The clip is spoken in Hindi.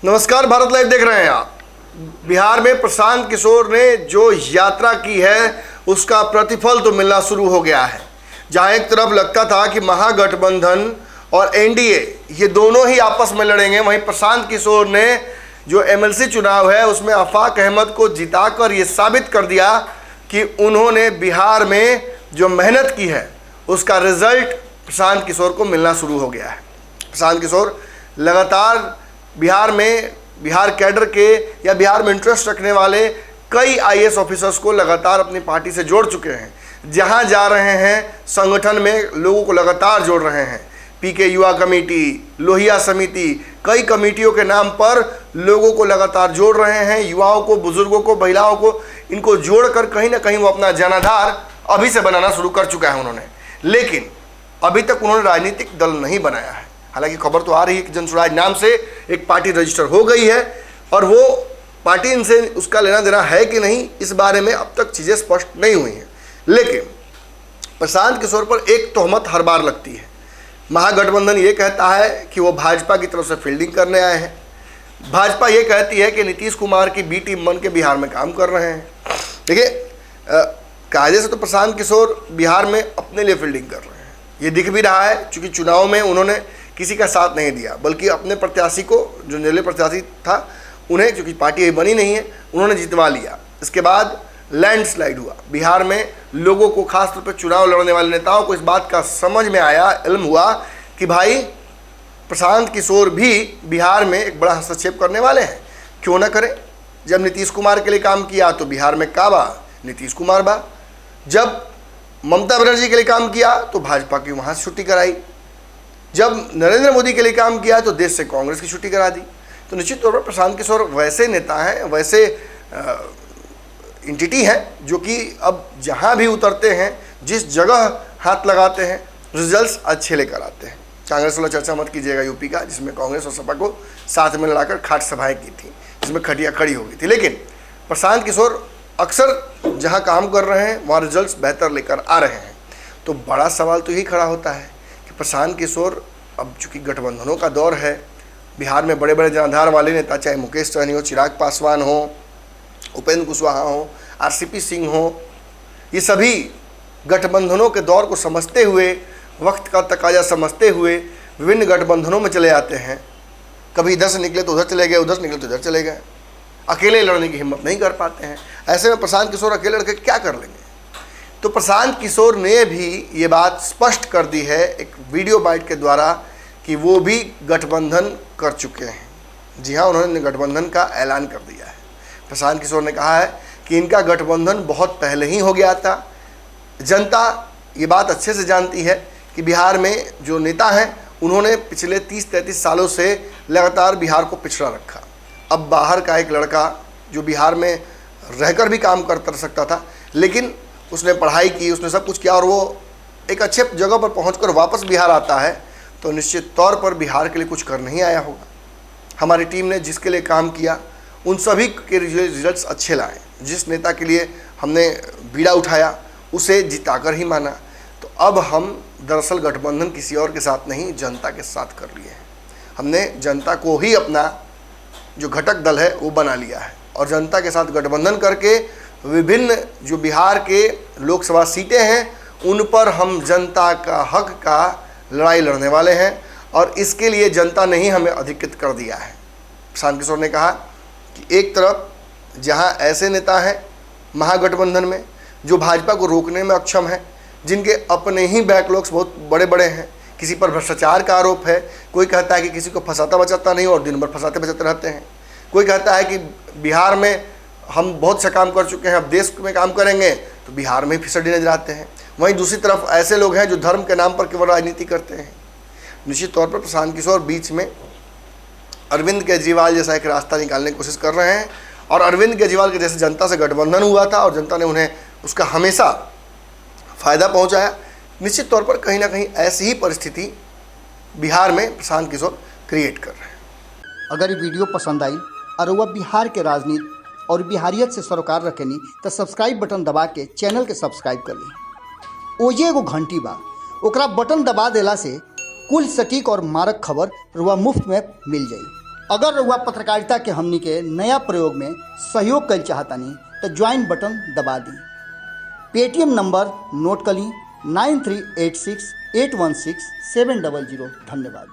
नमस्कार, भारत लाइव देख रहे हैं आप। बिहार में प्रशांत किशोर ने जो यात्रा की है उसका प्रतिफल तो मिलना शुरू हो गया है। जहां एक तरफ लगता था कि महागठबंधन और एनडीए ये दोनों ही आपस में लड़ेंगे, वहीं प्रशांत किशोर ने जो एमएलसी चुनाव है उसमें आफाक अहमद को जिताकर ये साबित कर दिया कि उन्होंने बिहार में जो मेहनत की है उसका रिजल्ट प्रशांत किशोर को मिलना शुरू हो गया है। प्रशांत किशोर लगातार बिहार कैडर के या बिहार में इंटरेस्ट रखने वाले कई आईएएस ऑफिसर्स को लगातार अपनी पार्टी से जोड़ चुके हैं। जहां जा रहे हैं संगठन में लोगों को लगातार जोड़ रहे हैं। पीके युवा कमेटी, लोहिया समिति, कई कमेटियों के नाम पर लोगों को लगातार जोड़ रहे हैं। युवाओं को, बुजुर्गों को, महिलाओं को, इनको जोड़कर कहीं ना कहीं वो अपना जनाधार अभी से बनाना शुरू कर चुका है उन्होंने। लेकिन अभी तक उन्होंने राजनीतिक दल नहीं बनाया है। हालांकि खबर तो आ रही है कि जनसुराज नाम से एक पार्टी रजिस्टर हो गई है और वो पार्टी इनसे उसका लेना देना है कि नहीं, इस बारे में अब तक चीज़ें स्पष्ट नहीं हुई हैं। लेकिन प्रशांत किशोर पर एक तोहमत हर बार लगती है। महागठबंधन ये कहता है कि वो भाजपा की तरफ से फील्डिंग करने आए हैं। भाजपा ये कहती है कि नीतीश कुमार की बी टीम बन के बिहार में काम कर रहे हैं। देखिए, कायदे से तो प्रशांत किशोर बिहार में अपने लिए फील्डिंग कर रहे हैं, ये दिख भी रहा है। चूँकि चुनाव में उन्होंने किसी का साथ नहीं दिया, बल्कि अपने प्रत्याशी को, जो निर्दलीय प्रत्याशी था उन्हें, क्योंकि पार्टी अभी बनी नहीं है, उन्होंने जितवा लिया। इसके बाद लैंडस्लाइड हुआ बिहार में। लोगों को, खासतौर पर चुनाव लड़ने वाले नेताओं को इस बात का समझ में आया, इल्म हुआ कि भाई प्रशांत किशोर भी बिहार में एक बड़ा हस्तक्षेप करने वाले हैं। क्यों ना करें। जब नीतीश कुमार के लिए काम किया तो बिहार में काबा नीतीश कुमार बा। जब ममता बनर्जी के लिए काम किया तो भाजपा की वहाँ से छुट्टी कराई। जब नरेंद्र मोदी के लिए काम किया तो देश से कांग्रेस की छुट्टी करा दी। तो निश्चित तौर पर प्रशांत किशोर वैसे नेता हैं, वैसे एंटिटी हैं जो कि अब जहां भी उतरते हैं, जिस जगह हाथ लगाते हैं, रिजल्ट्स अच्छे लेकर आते हैं। कांग्रेस वाला चर्चा मत कीजिएगा यूपी का, जिसमें कांग्रेस और सपा को साथ में लड़ाकर खाट सभाएं की थी, जिसमें खटिया खड़ी हो गई थी। लेकिन प्रशांत किशोर अक्सर जहाँ काम कर रहे हैं वहाँ रिजल्ट्स बेहतर लेकर आ रहे हैं। तो बड़ा सवाल तो यही खड़ा होता है कि प्रशांत किशोर, अब चूँकि गठबंधनों का दौर है, बिहार में बड़े बड़े जनाधार वाले नेता, चाहे मुकेश सहनी हो, चिराग पासवान हो, उपेंद्र कुशवाहा हो, आरसीपी सिंह हो, ये सभी गठबंधनों के दौर को समझते हुए, वक्त का तकाजा समझते हुए विभिन्न गठबंधनों में चले जाते हैं। कभी इधर से निकले तो उधर चले गए, उधर से निकले तो इधर चले गए। अकेले लड़ने की हिम्मत नहीं कर पाते हैं। ऐसे में प्रशांत किशोर अकेले लड़के क्या कर लेंगे। तो प्रशांत किशोर ने भी ये बात स्पष्ट कर दी है एक वीडियो बाइट के द्वारा कि वो भी गठबंधन कर चुके हैं। जी हाँ, उन्होंने गठबंधन का ऐलान कर दिया है। प्रशांत किशोर ने कहा है कि इनका गठबंधन बहुत पहले ही हो गया था। जनता ये बात अच्छे से जानती है कि बिहार में जो नेता हैं उन्होंने पिछले 30-33 सालों से लगातार बिहार को पिछड़ा रखा। अब बाहर का एक लड़का जो बिहार में रहकर भी काम कर सकता था, लेकिन उसने पढ़ाई की, उसने सब कुछ किया और वो एक अच्छे जगह पर पहुंचकर वापस बिहार आता है, तो निश्चित तौर पर बिहार के लिए कुछ कर नहीं आया होगा। हमारी टीम ने जिसके लिए काम किया उन सभी के रिजल्ट्स अच्छे लाए। जिस नेता के लिए हमने बीड़ा उठाया उसे जिताकर ही माना। तो अब हम दरअसल गठबंधन किसी और के साथ नहीं, जनता के साथ कर लिए हैं। हमने जनता को ही अपना जो घटक दल है वो बना लिया है और जनता के साथ गठबंधन करके विभिन्न जो बिहार के लोकसभा सीटें हैं उन पर हम जनता का हक का लड़ाई लड़ने वाले हैं और इसके लिए जनता ने ही हमें अधिकृत कर दिया है। प्रशांत किशोर ने कहा कि एक तरफ जहां ऐसे नेता हैं महागठबंधन में जो भाजपा को रोकने में अक्षम है, जिनके अपने ही बैकलॉग्स बहुत बड़े बड़े हैं, किसी पर भ्रष्टाचार का आरोप है, कोई कहता है कि किसी को फंसाता बचाता नहीं और दिन भर फंसाते बचाते रहते हैं, कोई कहता है कि बिहार में हम बहुत से काम कर चुके हैं, अब देश में काम करेंगे, तो बिहार में फिसड्डी नजर आते हैं। वहीं दूसरी तरफ ऐसे लोग हैं जो धर्म के नाम पर केवल राजनीति करते हैं। निश्चित तौर पर प्रशांत किशोर बीच में अरविंद केजरीवाल जैसा एक रास्ता निकालने की कोशिश कर रहे हैं और अरविंद केजरीवाल के जैसे जनता से गठबंधन हुआ था और जनता ने उन्हें उसका हमेशा फ़ायदा पहुंचाया। निश्चित तौर पर कहीं ना कहीं ऐसी ही परिस्थिति बिहार में प्रशांत किशोर क्रिएट कर रहे हैं। अगर ये वीडियो पसंद आई और वह बिहार के राजनीति और बिहारियत से सरोकार रखेनी तो सब्सक्राइब बटन दबा के चैनल के सब्सक्राइब कर ली। ओजे एगो घंटी बा, ओकरा बटन दबा देला से कुल सटीक और मारक खबर रुआ मुफ्त में मिल जाई। अगर रउआ पत्रकारिता के हमनी के नया प्रयोग में सहयोग कर चाहतानी तो ज्वाइन बटन दबा दी। पेटीएम नंबर नोट कर ली 9386816700। धन्यवाद।